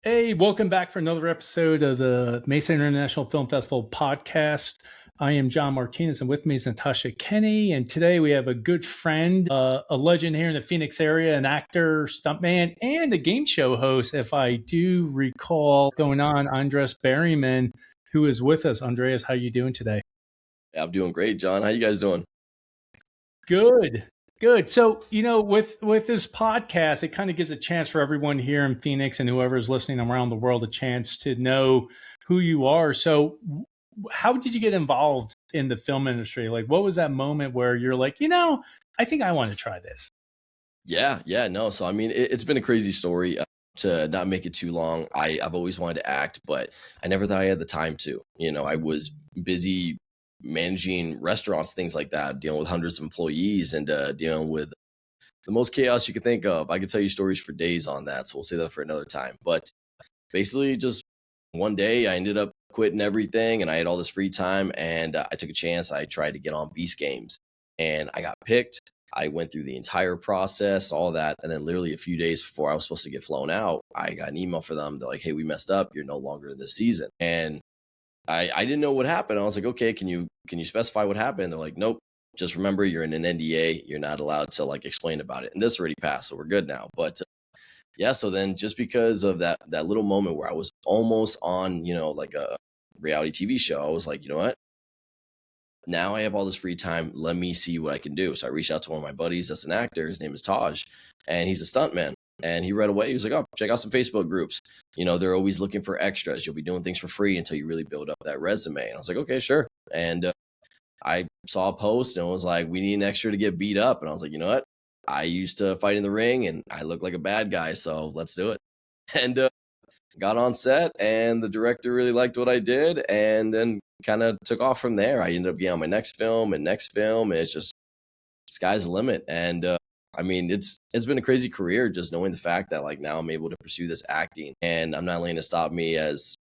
Hey, welcome back for another episode of the Mesa International Film Festival podcast. I am John Martinez, and with me is Natasha Kenny. And today we have a good friend, a legend here in the Phoenix area, an actor, stuntman, and a game show host, if I do recall going on, Andreass Berryman, who is with us. Andreas, how you doing today? Yeah, I'm doing great, John. How you guys doing? Good. Good. So, with this podcast, it kind of gives a chance for everyone here in Phoenix and whoever is listening around the world a chance to know who you are. So, how did you get involved in the film industry? Like, what was that moment where you're like, I think I want to try this? Yeah, no. So I mean, it's been a crazy story. To not make it too long, I've always wanted to act, but I never thought I had the time to. I was busy managing restaurants, things like that, dealing with hundreds of employees, and dealing with the most chaos you could think of. I could tell you stories for days on that, so we'll say that for another time. But basically, just one day, I ended up quitting everything, and I had all this free time, and I took a chance. I tried to get on Beast Games, and I got picked. I went through the entire process, all that, and then literally a few days before I was supposed to get flown out, I got an email for them. They're like, "Hey, we messed up. You're no longer in this season." And I didn't know what happened. I was like, "Okay, can you specify what happened?" They're like, "Nope. Just remember, you're in an NDA. You're not allowed to like explain about it." And this already passed, so we're good now. But yeah, so then just because of that little moment where I was almost on, like a reality TV show, I was like, you know what? Now I have all this free time. Let me see what I can do. So I reached out to one of my buddies that's an actor. His name is Taj, and he's a stuntman. And he right away, he was like, "Oh, check out some Facebook groups. They're always looking for extras. You'll be doing things for free until you really build up that resume." And I was like, "Okay, sure." And I saw a post and it was like, "We need an extra to get beat up." And I was like, you know what? I used to fight in the ring and I look like a bad guy. So let's do it. And got on set, and the director really liked what I did, and then kind of took off from there. I ended up getting on my next film and next film. And it's just sky's the limit. And I mean, it's been a crazy career just knowing the fact that like now I'm able to pursue this acting, and I'm not letting it stop me as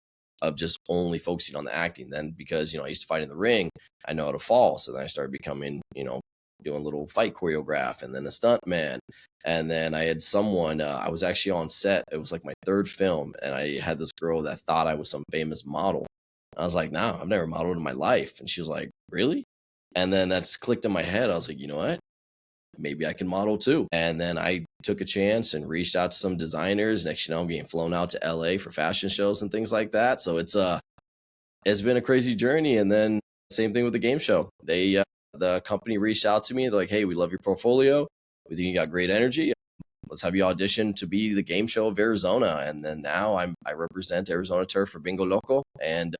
of just only focusing on the acting. Then because I used to fight in the ring, I know how to fall. So then I started becoming doing a little fight choreograph, and then a stunt man. And then I had someone, I was actually on set. It was like my third film. And I had this girl that thought I was some famous model. I was like, "No, I've never modeled in my life." And she was like, "Really?" And then that's clicked in my head. I was like, you know what? Maybe I can model too. And then I took a chance and reached out to some designers. Next, I'm getting flown out to LA for fashion shows and things like that. So it's been a crazy journey. And then same thing with the game show. The company reached out to me. They're like, "Hey, we love your portfolio. We think you got great energy. Let's have you audition to be the game show of Arizona." And then now I represent Arizona Turf for Bingo Loco, and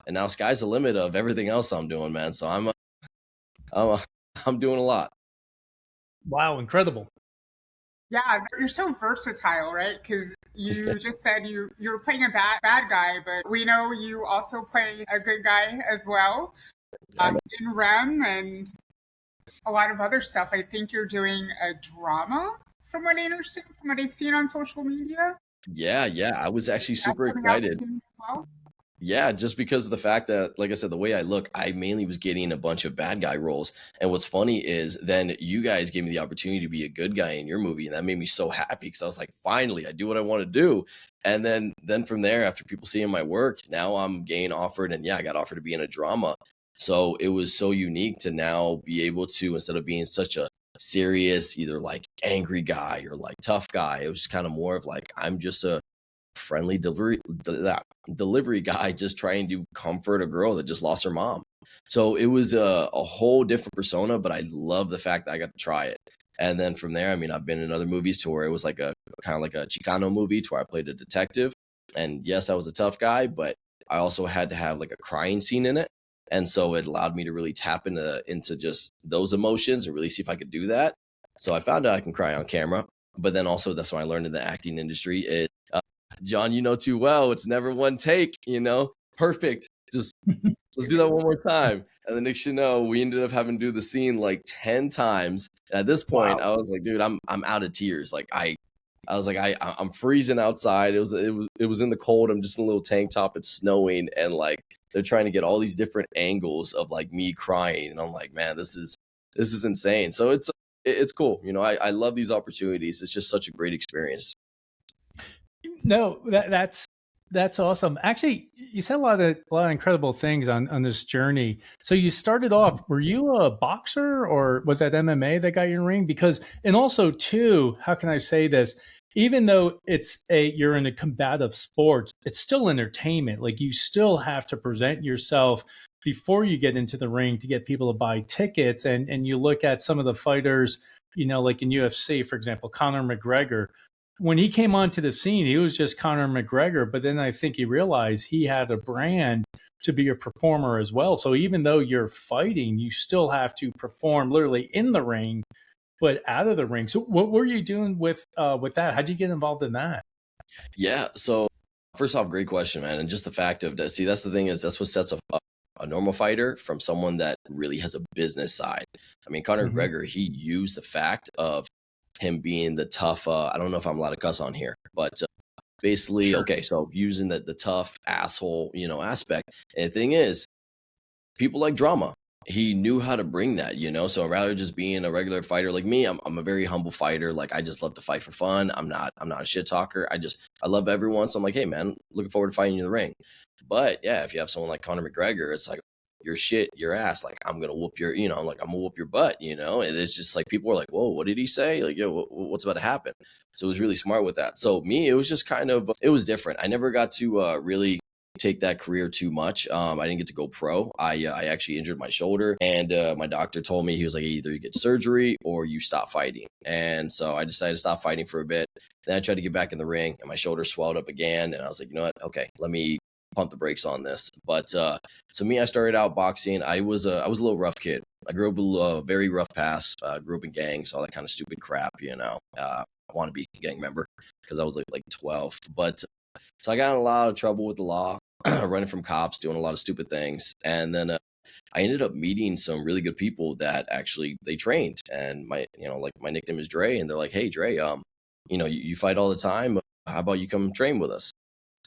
now sky's the limit of everything else I'm doing, man. So I'm, I'm doing a lot. Wow, incredible. Yeah, you're so versatile, right? Because you just said you were playing a bad guy, but we know you also play a good guy as well in REM and a lot of other stuff. I think you're doing a drama from what I understand, from what I've seen on social media. Yeah. I was actually That's super coming out excited. soon as well. Yeah, just because of the fact that, like I said, the way I look, I mainly was getting a bunch of bad guy roles. And what's funny is then you guys gave me the opportunity to be a good guy in your movie, and that made me so happy because I was like, finally, I do what I want to do. And then from there, after people seeing my work, now I'm getting offered, and yeah, I got offered to be in a drama. So it was so unique to now be able to, instead of being such a serious, either like angry guy or like tough guy, it was kind of more of like I'm just a friendly delivery guy just trying to comfort a girl that just lost her mom. So it was a whole different persona, but I love the fact that I got to try it. And then from there, I mean, I've been in other movies to where it was like a kind of like a Chicano movie to where I played a detective. And yes, I was a tough guy, but I also had to have like a crying scene in it. And so it allowed me to really tap into just those emotions and really see if I could do that. So I found out I can cry on camera. But then also that's what I learned in the acting industry. John, you know too well, it's never one take, perfect. Just let's do that one more time. And the next we ended up having to do the scene like 10 times. And at this point, Wow. I was like, dude, I'm out of tears. Like I was like, I'm freezing outside. It was in the cold. I'm just in a little tank top. It's snowing, and like they're trying to get all these different angles of like me crying. And I'm like, man, this is insane. So it's cool. I love these opportunities. It's just such a great experience. No, that's awesome. Actually, you said a lot of incredible things on this journey. So you started off, were you a boxer or was that MMA that got you in the ring? Because and also too, how can I say this? Even though you're in a combative sport, it's still entertainment. Like you still have to present yourself before you get into the ring to get people to buy tickets. And you look at some of the fighters, like in UFC, for example, Conor McGregor, when he came onto the scene, he was just Conor McGregor, but then I think he realized he had a brand to be a performer as well. So even though you're fighting, you still have to perform literally in the ring, but out of the ring. So what were you doing with that? How did you get involved in that? Yeah. So first off, great question, man. And just the fact of that. See, that's the thing is that's what sets a normal fighter from someone that really has a business side. I mean, Conor Mm-hmm. McGregor, he used the fact of him being the tough. I don't know if I'm allowed to cuss on here, but basically, Sure. okay. So using the tough asshole, aspect. And the thing is, people like drama. He knew how to bring that, So rather just being a regular fighter like me, I'm a very humble fighter. Like I just love to fight for fun. I'm not a shit talker. I love everyone. So I'm like, hey man, looking forward to fighting you in the ring. But yeah, if you have someone like Conor McGregor, it's like your shit, your ass. Like I'm gonna whoop your, I'm like I'm gonna whoop your butt, And it's just like people are like, whoa, what did he say? Like, yo, what's about to happen? So it was really smart with that. So me, it was just kind of it was different. I never got to really take that career too much. I didn't get to go pro. I actually injured my shoulder, and my doctor told me he was like, either you get surgery or you stop fighting. And so I decided to stop fighting for a bit. Then I tried to get back in the ring, and my shoulder swelled up again. And I was like, you know what? Okay, let me pump the brakes on this. But so me, I started out boxing. I was a little rough kid. I grew up a very rough past. Grew up in gangs, all that kind of stupid crap. I want to be a gang member because I was like 12, but so I got in a lot of trouble with the law, running from cops, doing a lot of stupid things, and then I ended up meeting some really good people that actually they trained. And like my nickname is Dre, and they're like, "Hey, Dre, you fight all the time. How about you come train with us?"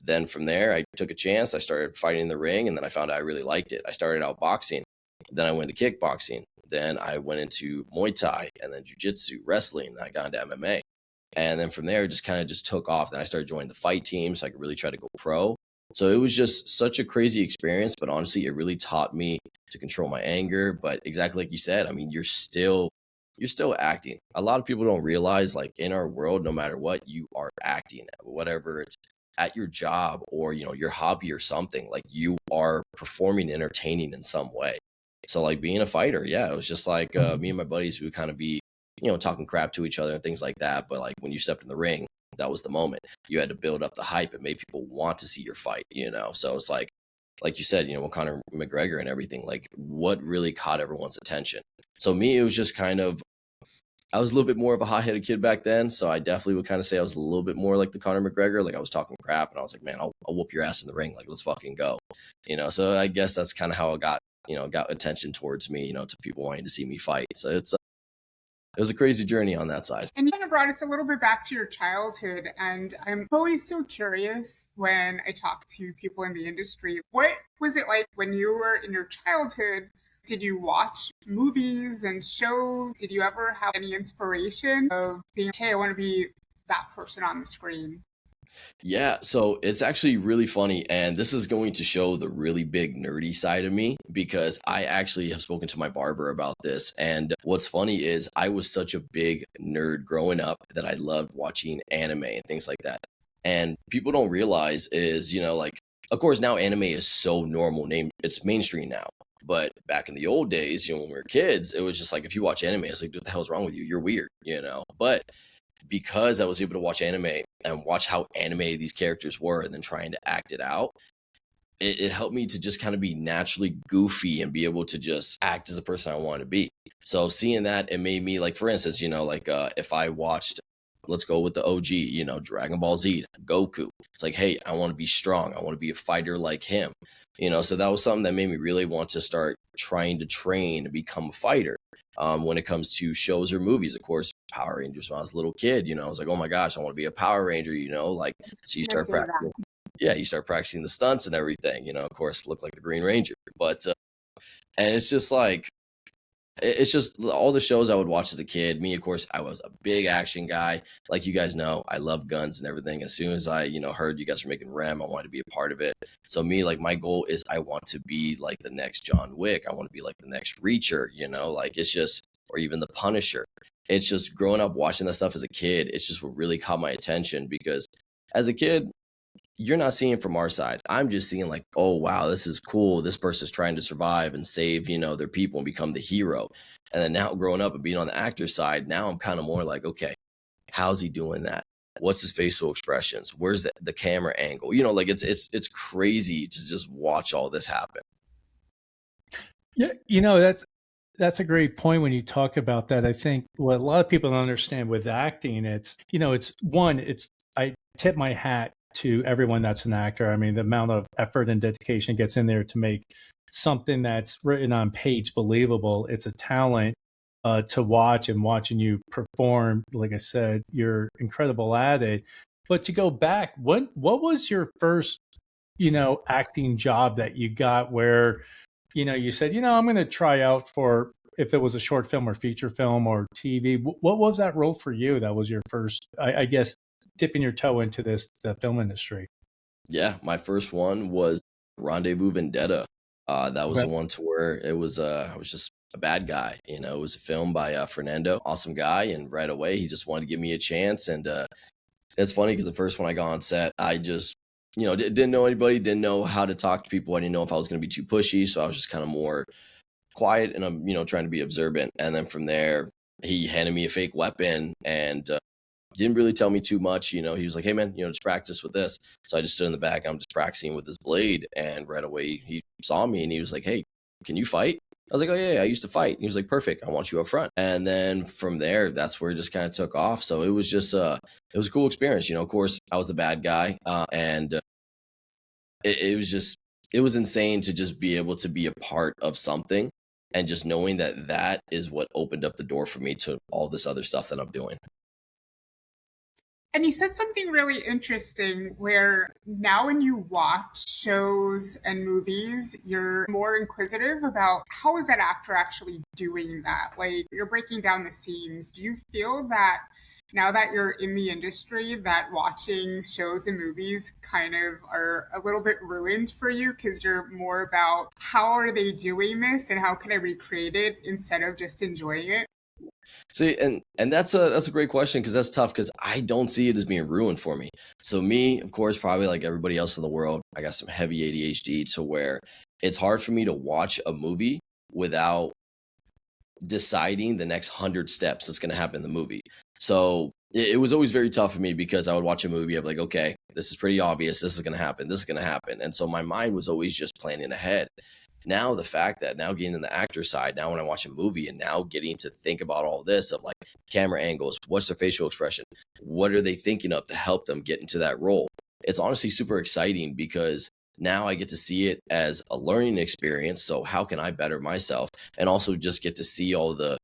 Then from there, I took a chance. I started fighting in the ring, and then I found out I really liked it. I started out boxing, then I went to kickboxing, then I went into Muay Thai, and then Jiu-Jitsu, wrestling. And I got into MMA. And then from there, it just kind of just took off. Then I started joining the fight team so I could really try to go pro. So it was just such a crazy experience. But honestly, it really taught me to control my anger. But exactly like you said, I mean, you're still acting. A lot of people don't realize, like in our world, no matter what, you are acting, whatever it's at your job or your hobby or something. Like you are performing, entertaining in some way. So like being a fighter, yeah, it was just like me and my buddies would kind of be talking crap to each other and things like that. But like when you stepped in the ring, that was the moment. You had to build up the hype and make people want to see your fight. So it's like you said, with Conor McGregor and everything, like what really caught everyone's attention. So me, it was just kind of I was a little bit more of a hot-headed kid back then, so I definitely would kind of say I was a little bit more like the Conor McGregor. Like I was talking crap, and I was like, "Man, I'll whoop your ass in the ring. Like let's fucking go." So I guess that's kind of how it got attention towards me. To people wanting to see me fight. So it was a crazy journey on that side. And you kind of brought us a little bit back to your childhood. And I'm always so curious when I talk to people in the industry. What was it like when you were in your childhood? Did you watch movies and shows? Did you ever have any inspiration of being, hey, I want to be that person on the screen? Yeah, so it's actually really funny, and this is going to show the really big nerdy side of me because I actually have spoken to my barber about this. And what's funny is I was such a big nerd growing up that I loved watching anime and things like that. And people don't realize is, like, of course, now anime is so normal, name it's mainstream now. But back in the old days, when we were kids, it was just like if you watch anime, it's like, what the hell's wrong with you? You're weird. But because I was able to watch anime and watch how animated these characters were and then trying to act it out, it helped me to just kind of be naturally goofy and be able to just act as a person I want to be. So seeing that, it made me like, for instance, like if I watched, let's go with the OG, Dragon Ball Z, Goku. It's like, hey, I want to be strong. I want to be a fighter like him. So that was something that made me really want to start trying to train and become a fighter. When it comes to shows or movies, of course, Power Rangers when I was a little kid, I was like, oh my gosh, I want to be a Power Ranger, like, so you I'm going to start say that. practicing. Yeah, you start practicing the stunts and everything, of course, look like the Green Ranger. But, and it's just like, It's just all the shows I would watch as a kid. Me, of course, I was a big action guy. Like you guys know, I love guns and everything. As soon as I, heard you guys were making REM, I wanted to be a part of it. So me, like my goal is I want to be like the next John Wick. I want to be like the next Reacher, like it's just, or even the Punisher. It's just growing up watching that stuff as a kid. It's just what really caught my attention because as a kid, you're not seeing from our side. I'm just seeing like, oh wow, this is cool. This person's trying to survive and save, their people and become the hero. And then now growing up and being on the actor side, now I'm kind of more like, okay, how's he doing that? What's his facial expressions? Where's the camera angle? Like it's crazy to just watch all this happen. Yeah, that's a great point when you talk about that. I think what a lot of people don't understand with acting, it's I tip my hat to everyone that's an actor. I mean, the amount of effort and dedication gets in there to make something that's written on page believable. It's a talent to watch, and watching you perform, like I said, you're incredible at it. But to go back, what was your first, acting job that you got where, you said, I'm going to try out for, if it was a short film or feature film or TV, what was that role for you? That was your first, I guess, dipping your toe into the film industry. Yeah, my first one was Rendezvous Vendetta. That was the one to where it was I was just a bad guy. It was a film by Fernando, awesome guy, and right away he just wanted to give me a chance. And it's funny because the first one I got on set, I just didn't know anybody, didn't know how to talk to people. I didn't know if I was going to be too pushy, so I was just kind of more quiet and I'm trying to be observant. And then from there, he handed me a fake weapon and didn't really tell me too much. He was like, hey man, just practice with this. So I just stood in the back. I'm just practicing with this blade. And right away he saw me and he was like, hey, can you fight? I was like, oh yeah, I used to fight. And he was like, perfect. I want you up front. And then from there, that's where it just kind of took off. So it was just, it was a cool experience. Of course I was the bad guy. And it was insane to just be able to be a part of something and just knowing that is what opened up the door for me to all this other stuff that I'm doing. And you said something really interesting where now when you watch shows and movies, you're more inquisitive about how is that actor actually doing that? Like you're breaking down the scenes. Do you feel that now that you're in the industry, that watching shows and movies kind of are a little bit ruined for you because you're more about how are they doing this and how can I recreate it instead of just enjoying it? See, and that's a great question because that's tough because I don't see it as being ruined for me. So me, of course, probably like everybody else in the world, I got some heavy ADHD to where it's hard for me to watch a movie without deciding the next 100 steps that's going to happen in the movie. So it was always very tough for me because I would watch a movie. I'm like, okay, this is pretty obvious. This is going to happen. This is going to happen. And so my mind was always just planning ahead. Now the fact that now getting in the actor side, now when I watch a movie and now getting to think about all this of like camera angles, what's their facial expression, what are they thinking of to help them get into that role? It's honestly super exciting because now I get to see it as a learning experience. So how can I better myself? And also just get to see all the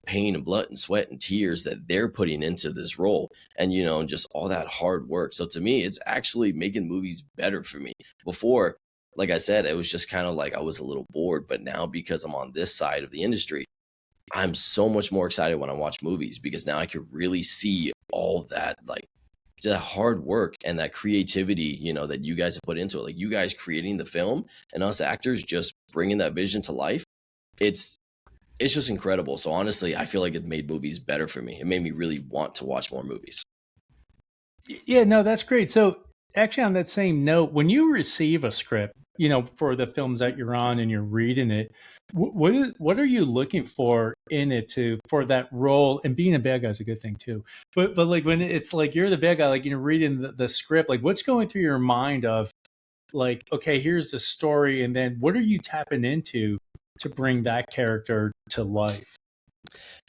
pain and blood and sweat and tears that they're putting into this role and and just all that hard work. So to me, it's actually making movies better for me. Before, like I said, it was just kind of like I was a little bored, but now because I'm on this side of the industry, I'm so much more excited when I watch movies because now I can really see all that like that hard work and that creativity, that you guys have put into it. Like you guys creating the film and us actors just bringing that vision to life. It's just incredible. So honestly, I feel like it made movies better for me. It made me really want to watch more movies. Yeah, no, that's great. So actually on that same note, when you receive a script, for the films that you're on and you're reading it, what are you looking for in it for that role? And being a bad guy is a good thing too. But like when it's like you're the bad guy, like reading the script, like what's going through your mind of like, okay, here's the story, and then what are you tapping into to bring that character to life?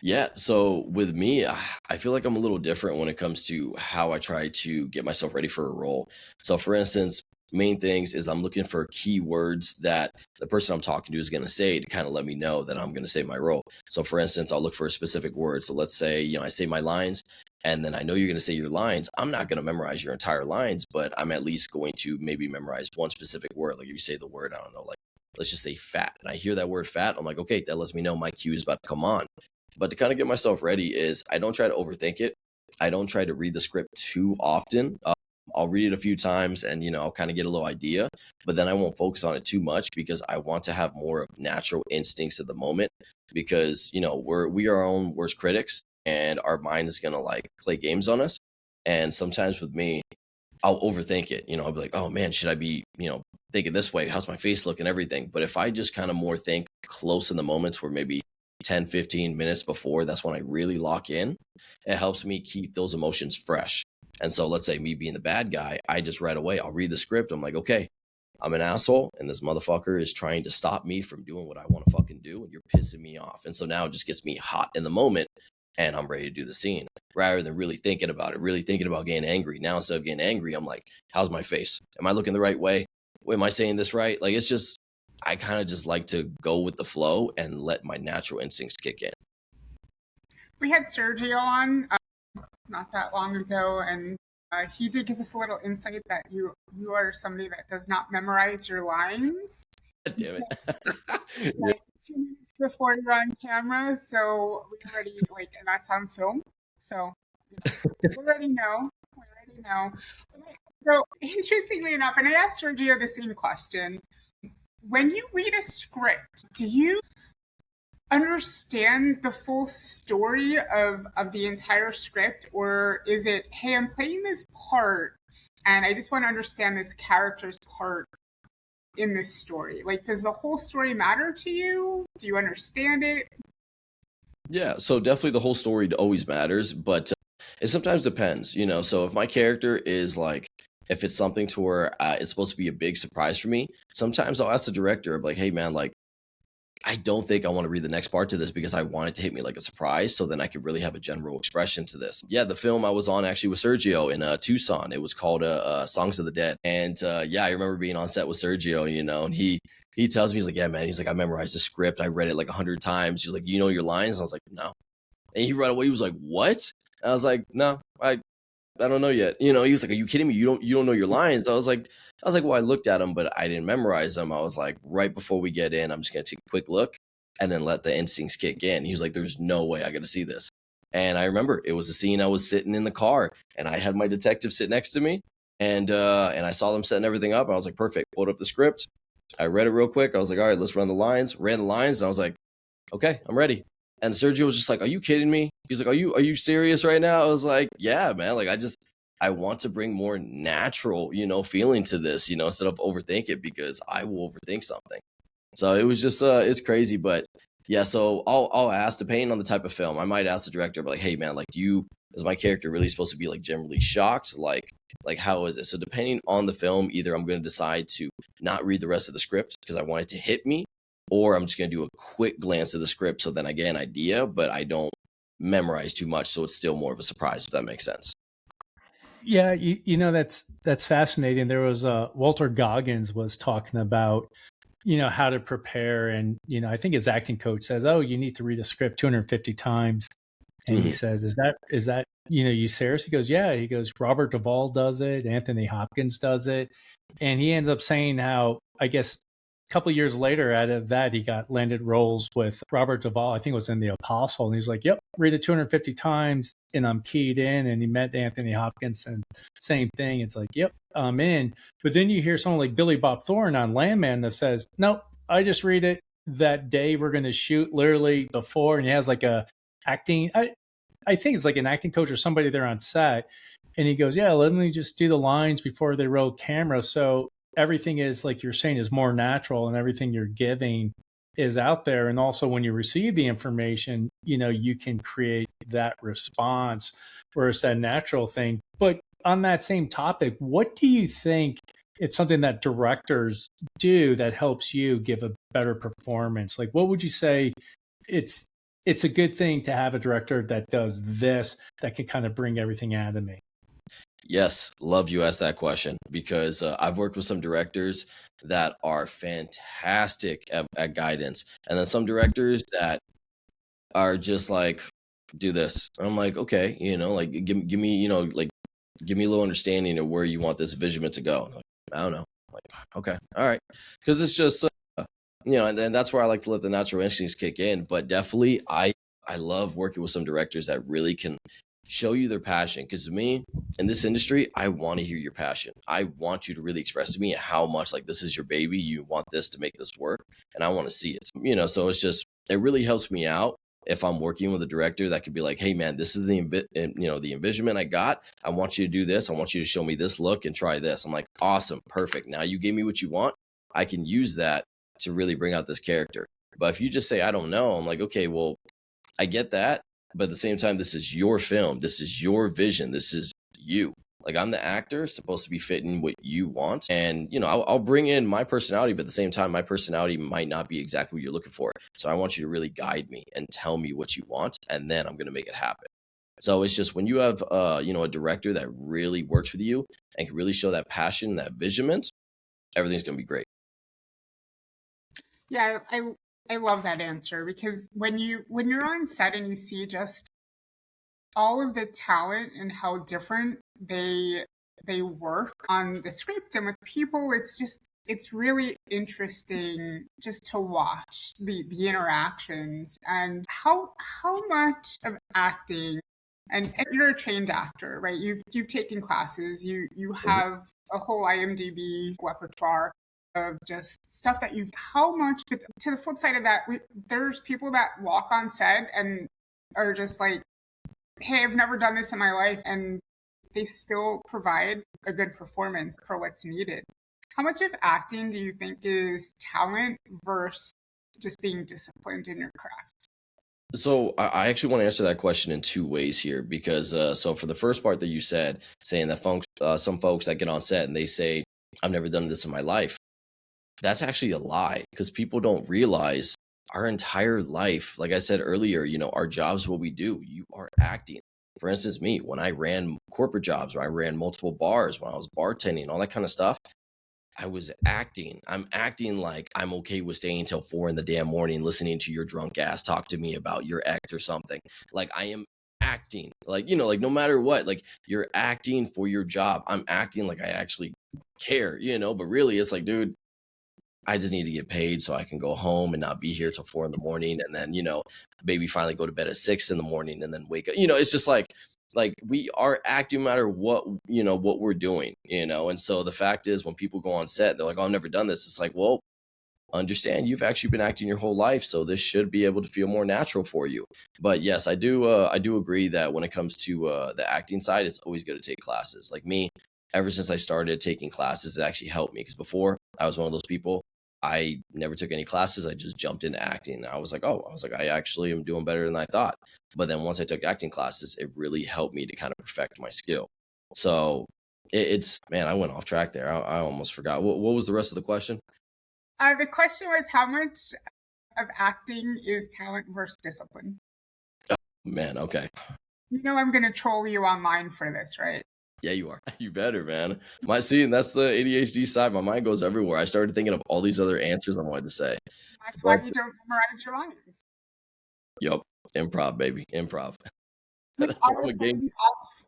Yeah, so with me, I feel like I'm a little different when it comes to how I try to get myself ready for a role. So for instance, main things is I'm looking for keywords that the person I'm talking to is going to say to kind of let me know that I'm going to say my role. So for instance, I'll look for a specific word. So let's say, I say my lines and then I know you're going to say your lines. I'm not going to memorize your entire lines, but I'm at least going to maybe memorize one specific word. Like if you say the word, I don't know, like let's just say fat. And I hear that word fat, I'm like, okay, that lets me know my cue is about to come on. But to kind of get myself ready is I don't try to overthink it. I don't try to read the script too often. I'll read it a few times and, I'll kind of get a little idea, but then I won't focus on it too much because I want to have more of natural instincts at the moment because, we are our own worst critics and our mind is going to like play games on us. And sometimes with me, I'll overthink it. I'll be like, oh man, should I be, thinking this way? How's my face look and everything? But if I just kind of more think close in the moments where maybe 10, 15 minutes before, that's when I really lock in. It helps me keep those emotions fresh. And so let's say me being the bad guy, I just right away, I'll read the script. I'm like, okay, I'm an asshole and this motherfucker is trying to stop me from doing what I want to fucking do. And you're pissing me off. And so now it just gets me hot in the moment and I'm ready to do the scene rather than really thinking about it, really thinking about getting angry. Now, instead of getting angry, I'm like, how's my face? Am I looking the right way? Am I saying this right? Like, it's just, I kind of just like to go with the flow and let my natural instincts kick in. We had Sergio on not that long ago, and he did give us a little insight that you are somebody that does not memorize your lines. God damn it. Like 2 minutes before you're on camera, so we already and that's on film. So we already know. We already know. So interestingly enough, and I asked Sergio the same question. When you read a script, do you understand the full story of the entire script, or is it, hey, I'm playing this part and I just want to understand this character's part in this story? Like, does the whole story matter to you? Do you understand it? Yeah, so definitely the whole story always matters, but it sometimes depends, So if my character is like, if it's something to where it's supposed to be a big surprise for me, sometimes I'll ask the director, like, hey man, like, I don't think I want to read the next part to this because I want it to hit me like a surprise. So then I could really have a general expression to this. Yeah, the film I was on actually with Sergio in Tucson. It was called Songs of the Dead. And yeah, I remember being on set with Sergio, and he tells me, he's like, yeah, man, he's like, I memorized the script. I read it like 100 times. He's like, you know your lines? And I was like, no. And he right away, he was like, what? And I was like, no, I don't know yet. He was like, are you kidding me? You don't know your lines. I was like, well, I looked at them, but I didn't memorize them. I was like, right before we get in, I'm just going to take a quick look and then let the instincts kick in. He was like, there's no way I got to see this. And I remember it was a scene. I was sitting in the car and I had my detective sit next to me and I saw them setting everything up. I was like, perfect. Pulled up the script. I read it real quick. I was like, all right, let's run the lines. Ran the lines. And I was like, okay, I'm ready. And Sergio was just like, are you kidding me? He's like, are you serious right now? I was like, yeah, man. Like, I want to bring more natural, feeling to this, instead of overthink it because I will overthink something. So it was just, it's crazy. But yeah, so I'll ask, depending on the type of film, I might ask the director, like, hey man, like, is my character really supposed to be like generally shocked? Like how is it? So depending on the film, either I'm going to decide to not read the rest of the script because I want it to hit me, or I'm just going to do a quick glance at the script so then I get an idea, but I don't memorize too much. So it's still more of a surprise, if that makes sense. Yeah, that's fascinating. There was Walter Goggins was talking about how to prepare, and I think his acting coach says, oh, you need to read a script 250 times, and he says, is that you serious? He goes, yeah. He goes, Robert Duvall does it, Anthony Hopkins does it, and he ends up saying how, I guess, a couple of years later, out of that, he got landed roles with Robert Duvall. I think it was in The Apostle. And he's like, yep, read it 250 times and I'm keyed in. And he met Anthony Hopkins and same thing. It's like, yep, I'm in. But then you hear someone like Billy Bob Thornton on Landman that says, no, I just read it that day we're going to shoot literally before. And he has like a acting, I think it's like an acting coach or somebody there on set. And he goes, yeah, let me just do the lines before they roll camera. So everything is, like you're saying, is more natural and everything you're giving is out there. And also when you receive the information, you can create that response where it's that natural thing. But on that same topic, what do you think it's something that directors do that helps you give a better performance? Like, what would you say it's a good thing to have a director that does this, that can kind of bring everything out of me? Yes, love you asked that question because I've worked with some directors that are fantastic at guidance, and then some directors that are just like, do this. And I'm like, okay, like give me, like give me a little understanding of where you want this visual to go. Like, I don't know. I'm like, okay, all right, because it's just and then that's where I like to let the natural instincts kick in. But definitely, I love working with some directors that really can show you their passion. Because to me, in this industry, I want to hear your passion. I want you to really express to me how much like this is your baby. You want this to make this work, and I want to see it. So it's just it really helps me out if I'm working with a director that could be like, hey man, this is the the envisionment I got. I want you to do this. I want you to show me this look and try this. I'm like, awesome, perfect. Now you gave me what you want. I can use that to really bring out this character. But if you just say, I don't know, I'm like, okay, well, I get that. But at the same time, this is your film. This is your vision. This is you. Like I'm the actor supposed to be fitting what you want. And, I'll bring in my personality, but at the same time, my personality might not be exactly what you're looking for. So I want you to really guide me and tell me what you want. And then I'm going to make it happen. So it's just when you have, a director that really works with you and can really show that passion, that visionment, everything's going to be great. Yeah, I love that answer, because when you're on set and you see just all of the talent and how different they work on the script and with people, it's really interesting just to watch the interactions and how much of acting, and you're a trained actor, right? You've taken classes, you have a whole IMDb repertoire of just stuff that how much, but to the flip side of that, there's people that walk on set and are just like, hey, I've never done this in my life, and they still provide a good performance for what's needed. How much of acting do you think is talent versus just being disciplined in your craft? So I actually want to answer that question in two ways here, because so for the first part that you said, saying that some folks that get on set and they say, I've never done this in my life. That's actually a lie, because people don't realize our entire life, like I said earlier, our jobs, what we do, you are acting. For instance, me, when I ran corporate jobs, or I ran multiple bars, when I was bartending, all that kind of stuff, I was acting. I'm acting like I'm okay with staying until 4 in the damn morning, listening to your drunk ass talk to me about your ex or something. Like I am acting, like, like no matter what, like you're acting for your job. I'm acting like I actually care, but really it's like, dude, I just need to get paid so I can go home and not be here till 4 in the morning. And then, maybe finally go to bed at 6 in the morning and then wake up. It's just like we are acting no matter what, what we're doing, And so the fact is, when people go on set, they're like, oh, I've never done this. It's like, well, understand you've actually been acting your whole life. So this should be able to feel more natural for you. But yes, I do agree that when it comes to the acting side, it's always good to take classes. Like me, ever since I started taking classes, it actually helped me, because before I was one of those people. I never took any classes. I just jumped into acting. I was like, I actually am doing better than I thought. But then once I took acting classes, it really helped me to kind of perfect my skill. So it's, man, I went off track there. I almost forgot. What was the rest of the question? The question was, how much of acting is talent versus discipline? Oh, man, okay. I'm going to troll you online for this, right? Yeah, you are. You better, man. And that's the ADHD side. My mind goes everywhere. I started thinking of all these other answers I wanted to say. That's why you don't memorize your lines. Yep. Improv, baby. Improv.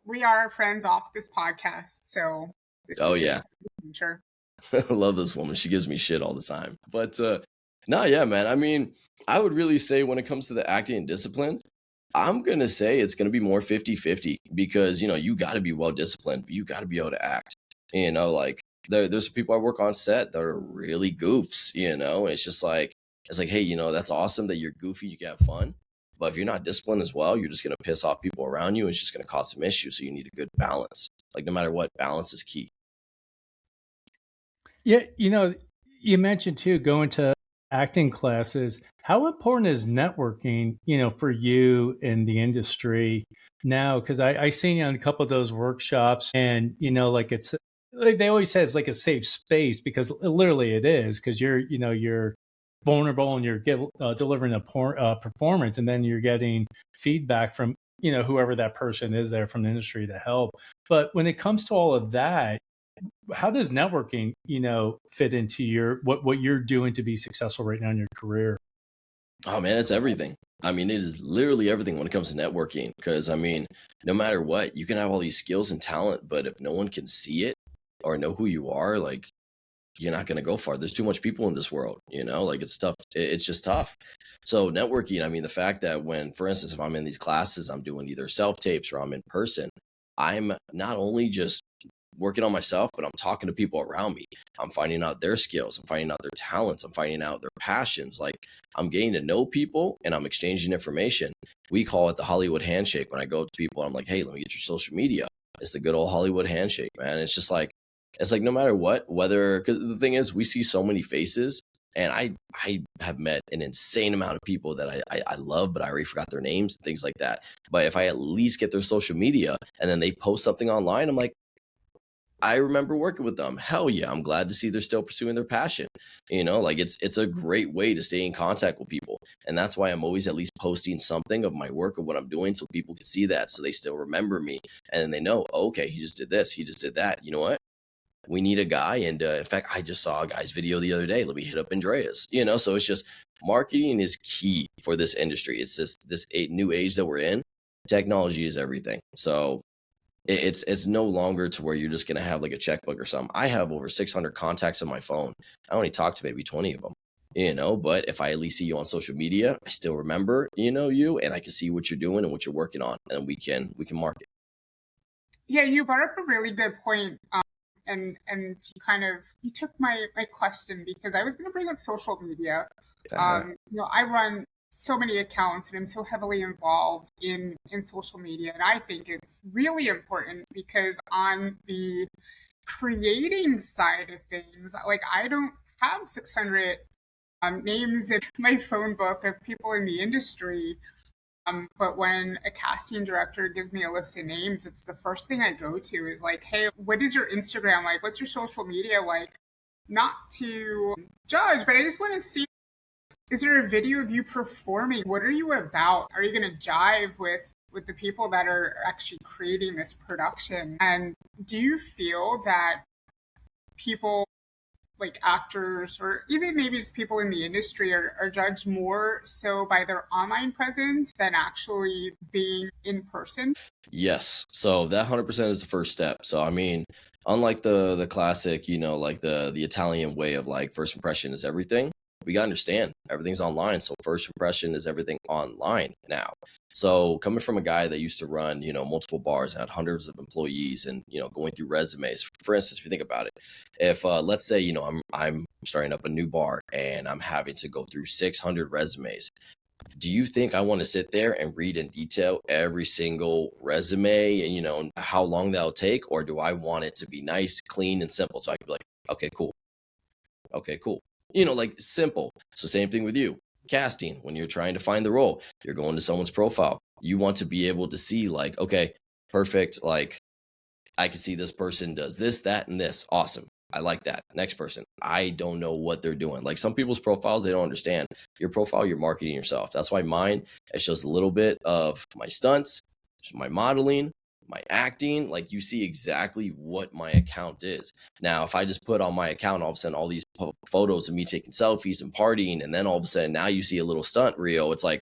We are friends off this podcast, so this is yeah. Sure. I love this woman. She gives me shit all the time. But yeah, man. I mean, I would really say when it comes to the acting and discipline, I'm going to say it's going to be more 50-50, because, you got to be well disciplined, but you got to be able to act. Like there's people I work on set that are really goofs, it's just like, hey, that's awesome that you're goofy, you can have fun. But if you're not disciplined as well, you're just going to piss off people around you. It's just going to cause some issues. So you need a good balance. Like no matter what, balance is key. Yeah. You mentioned too, going to acting classes. How important is networking, for you in the industry now? Because I seen you on a couple of those workshops, and like it's like they always say it's like a safe space, because literally it is, because you're vulnerable and you're delivering a performance, and then you're getting feedback from whoever that person is there from the industry to help. But when it comes to all of that, how does networking, fit into your what you're doing to be successful right now in your career? Oh man, it's everything. I mean, it is literally everything when it comes to networking. Because I mean, no matter what, you can have all these skills and talent, but if no one can see it or know who you are, like you're not going to go far. There's too much people in this world, like it's tough. It's just tough. So networking, I mean, the fact that when, for instance, if I'm in these classes, I'm doing either self tapes or I'm in person, I'm not only just working on myself, but I'm talking to people around me. I'm finding out their skills. I'm finding out their talents. I'm finding out their passions. Like, I'm getting to know people and I'm exchanging information. We call it the Hollywood handshake. When I go up to people, I'm like, hey, let me get your social media. It's the good old Hollywood handshake, man. It's just like, no matter what, whether, because the thing is, we see so many faces, and I have met an insane amount of people that I love, but I already forgot their names, things like that. But if I at least get their social media and then they post something online, I'm like, I remember working with them. Hell yeah, I'm glad to see they're still pursuing their passion. Like it's a great way to stay in contact with people. And that's why I'm always at least posting something of my work, of what I'm doing, so people can see that, so they still remember me. And then they know, oh, okay, he just did this, he just did that. You know what? We need a guy. And in fact, I just saw a guy's video the other day. Let me hit up Andreass, so it's just, marketing is key for this industry. It's just this new age that we're in. Technology is everything. So it's no longer to where you're just going to have like a checkbook or something. I have over 600 contacts on my phone. I only talk to maybe 20 of them, but if I at least see you on social media, I still remember, you, and I can see what you're doing and what you're working on, and we can market. Yeah, you brought up a really good point. And you took my question, because I was going to bring up social media. I run so many accounts and I'm so heavily involved in social media, and I think it's really important, because on the creating side of things, like, I don't have 600 names in my phone book of people in the industry. But when a casting director gives me a list of names, it's the first thing I go to is like, hey, what is your Instagram like? What's your social media like? Not to judge, but I just want to see, is there a video of you performing? What are you about? Are you going to jive with the people that are actually creating this production? And do you feel that people, like actors or even maybe just people in the industry, are judged more so by their online presence than actually being in person? Yes. So that 100% is the first step. So, I mean, unlike the classic, like the Italian way of like first impression is everything, we got to understand everything's online. So first impression is everything online now. So coming from a guy that used to run, multiple bars and had hundreds of employees, and, going through resumes, for instance, if you think about it, if let's say, I'm starting up a new bar and I'm having to go through 600 resumes, do you think I want to sit there and read in detail every single resume and, how long that'll take? Or do I want it to be nice, clean, and simple? So I could be like, okay, cool. Okay, cool. Like simple. So same thing with you. Casting, when you're trying to find the role, you're going to someone's profile. You want to be able to see like, okay, perfect. Like, I can see this person does this, that, and this. Awesome. I like that. Next person. I don't know what they're doing. Like, some people's profiles, they don't understand. Your profile, you're marketing yourself. That's why mine, it shows a little bit of my stunts, my modeling, my acting. Like, you see exactly what my account is. Now, if I just put on my account all of a sudden all these photos of me taking selfies and partying, and then all of a sudden now you see a little stunt reel, it's like,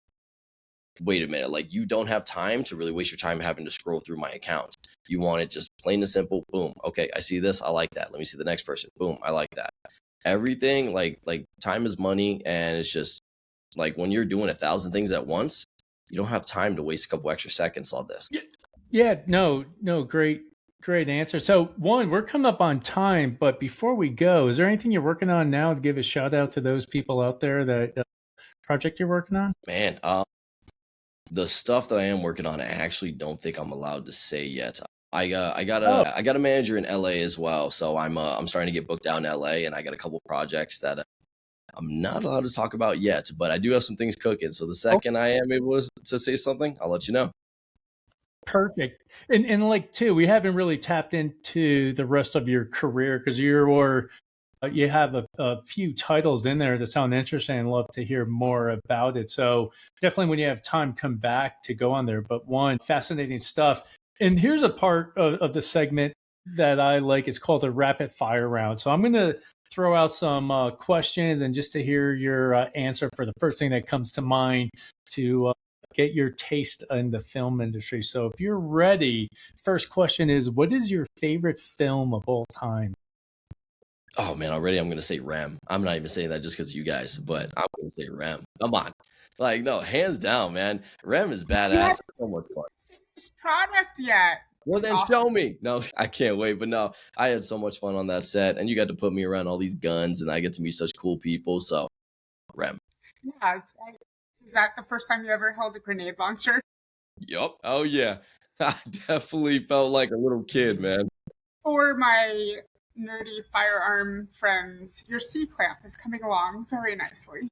wait a minute, like, you don't have time to really waste your time having to scroll through my account. You want it just plain and simple. Boom. Okay, I see this. I like that. Let me see the next person. Boom. I like that. Everything, like time is money, and it's just like when you're doing 1,000 things at once, you don't have time to waste a couple extra seconds on this. Yeah, no, great answer. So, one, we're coming up on time, but before we go, is there anything you're working on now to give a shout out to those people out there, that project you're working on? Man, the stuff that I am working on, I actually don't think I'm allowed to say yet. I got a manager in LA as well, so I'm starting to get booked down in LA, and I got a couple projects that I'm not allowed to talk about yet, but I do have some things cooking. So the second I am able to say something, I'll let you know. Perfect. And like, too, we haven't really tapped into the rest of your career, because you have a few titles in there that sound interesting, and love to hear more about it. So definitely, when you have time, come back to go on there. But one, fascinating stuff. And here's a part of the segment that I like. It's called the rapid fire round. So I'm going to throw out some questions, and just to hear your answer for the first thing that comes to mind, to get your taste in the film industry. So if you're ready, first question is, what is your favorite film of all time? Oh man, already I'm gonna say Rem. I'm not even saying that just because of you guys, but I'm gonna say Rem. Come on, like no, hands down, man. Rem is You badass. haven't So much fun. seen this product yet. Well, It's then awesome. show me. No, I can't wait. But no, I had so much fun on that set, and you got to put me around all these guns, and I get to meet such cool people. So, Rem. Yeah. Is that the first time you ever held a grenade launcher? Yup. Oh yeah. I definitely felt like a little kid, man. For my nerdy firearm friends, your C clamp is coming along very nicely.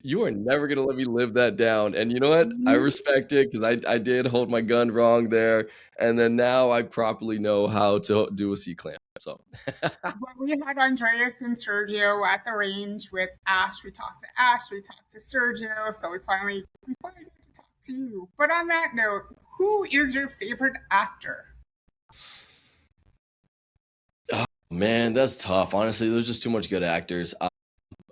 You are never gonna let me live that down. And you know what? I respect it because I did hold my gun wrong there, and then now I properly know how to do a C clamp. So When we had Andreass and Sergio at the range with Ash, we talked to Ash, we talked to Sergio, so we finally get to talk to you. But on that note, who is your favorite actor? man, that's tough. Honestly, there's just too much good actors.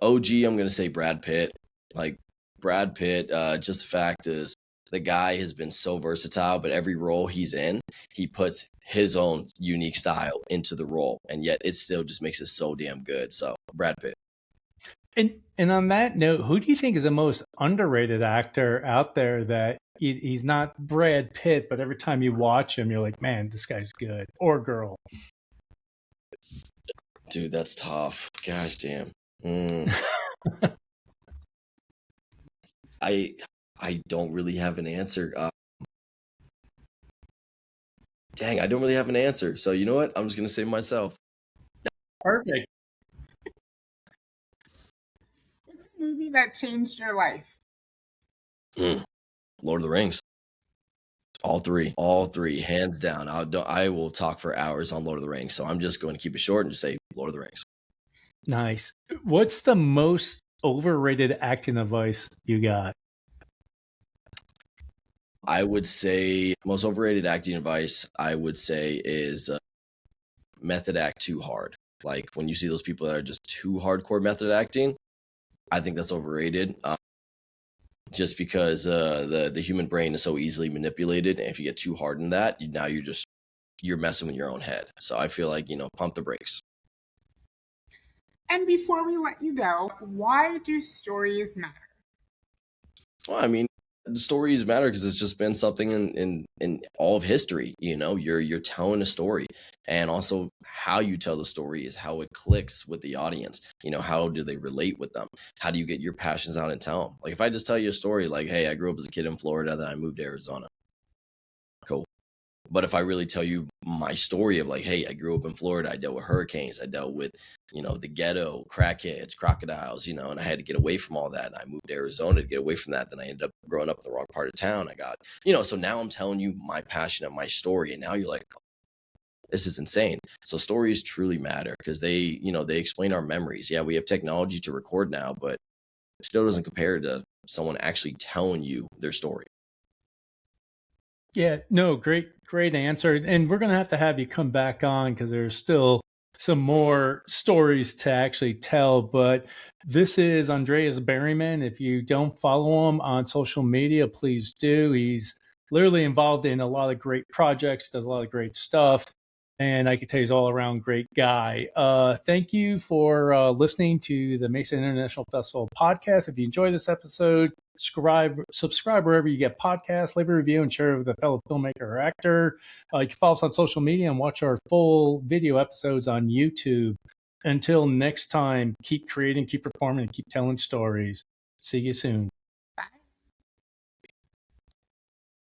OG, I'm gonna say Brad Pitt. Like Brad Pitt, just the fact is the guy has been so versatile, but every role he's in, he puts his own unique style into the role, and yet it still just makes it so damn good. So Brad Pitt. And on that note, who do you think is the most underrated actor out there that he's not Brad Pitt, but every time you watch him, you're like, man, this guy's good, or girl? Dude, that's tough. Gosh damn. I don't really have an answer. Dang, I don't really have an answer. So you know what? I'm just gonna say myself. Perfect. What's a movie that changed your life? Lord of the Rings. All three, hands down. I will talk for hours on Lord of the Rings. So I'm just going to keep it short and just say Lord of the Rings. Nice. What's the most overrated acting advice you got? I would say most overrated acting advice I would say is method act too hard. Like when you see those people that are just too hardcore method acting, I think that's overrated. Just because the human brain is so easily manipulated, and if you get too hard in that, you're messing with your own head. So I feel like pump the brakes. And before we let you go, why do stories matter? Well, I mean, the stories matter because it's just been something in all of history. You're telling a story, and also how you tell the story is how it clicks with the audience. How do they relate with them? How do you get your passions out and tell them? Like if I just tell you a story, like, hey, I grew up as a kid in Florida, then I moved to Arizona. Cool. But if I really tell you my story of like, hey, I grew up in Florida, I dealt with hurricanes, I dealt with, the ghetto, crackheads, crocodiles, and I had to get away from all that. And I moved to Arizona to get away from that. Then I ended up growing up in the wrong part of town. I got, so now I'm telling you my passion and my story. And now you're like, this is insane. So stories truly matter because they explain our memories. Yeah, we have technology to record now, but it still doesn't compare to someone actually telling you their story. Yeah, no, great answer. And we're going to have you come back on because there's still some more stories to actually tell. But this is Andreass Berryman. If you don't follow him on social media, please do. He's literally involved in a lot of great projects, does a lot of great stuff. And I can tell he's all around great guy. Thank you for listening to the Mesa International Festival podcast. If you enjoy this episode, subscribe wherever you get podcasts, leave a review, and share it with a fellow filmmaker or actor. You can follow us on social media and watch our full video episodes on YouTube. Until next time, keep creating, keep performing, and keep telling stories. See you soon.